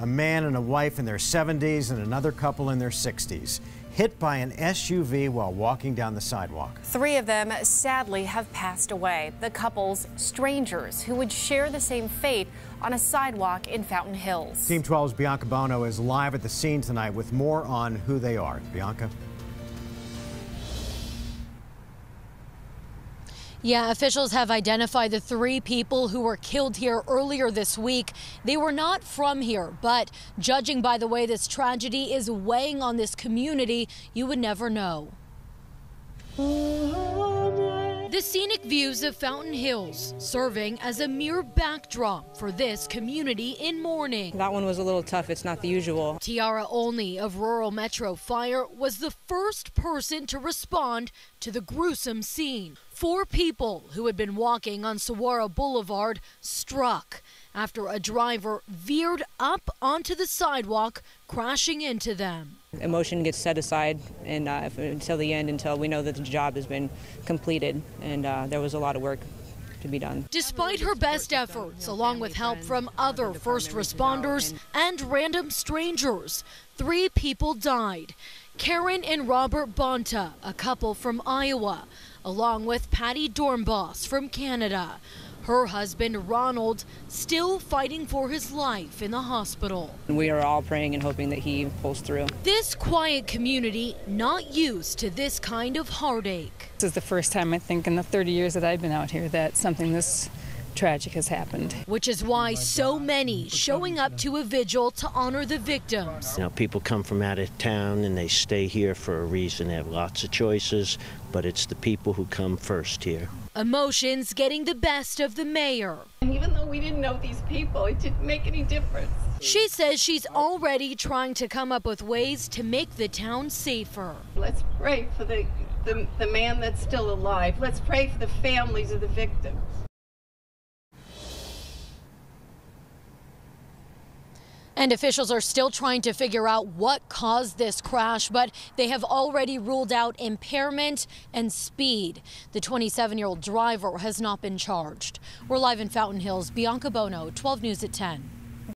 A man and a wife in their 70s and another couple in their 60s, hit by an SUV while walking down the sidewalk. 3 of them sadly have passed away. The couple's strangers who would share the same fate on a sidewalk in Fountain Hills. Team 12's Bianca Bono is live at the scene tonight with more on who they are. Bianca? Yeah, officials have identified the 3 people who were killed here earlier this week. They were not from here, but judging by the way this tragedy is weighing on this community, you would never know. The scenic views of Fountain Hills serving as a mere backdrop for this community in mourning. That one was a little tough. It's not the usual. Tiara Olney of Rural Metro Fire was the first person to respond to the gruesome scene. 4 people who had been walking on Saguaro Boulevard struck after a driver veered up onto the sidewalk, crashing into them. Emotion gets set aside and until the end, until we know that the job has been completed, and there was a lot of work to be done. Despite her best efforts, along with help from other first responders and random strangers, 3 people died. Karen and Robert Bonta, a couple from Iowa, along with Patty Dornbos from Canada. Her husband, Ronald, still fighting for his life in the hospital. We are all praying and hoping that he pulls through. This quiet community not used to this kind of heartache. This is the first time, I think, in the 30 years that I've been out here that something this tragic has happened. Which is why so many showing up to a vigil to honor the victims. You know, people come from out of town and they stay here for a reason. They have lots of choices, but it's the people who come first here. Emotions getting the best of the mayor. And even though we didn't know these people, it didn't make any difference. She says she's already trying to come up with ways to make the town safer. Let's pray for the man that's still alive. Let's pray for the families of the victims. And officials are still trying to figure out what caused this crash, but they have already ruled out impairment and speed. The 27-year-old driver has not been charged. We're live in Fountain Hills. Bianca Bono, 12 News at 10.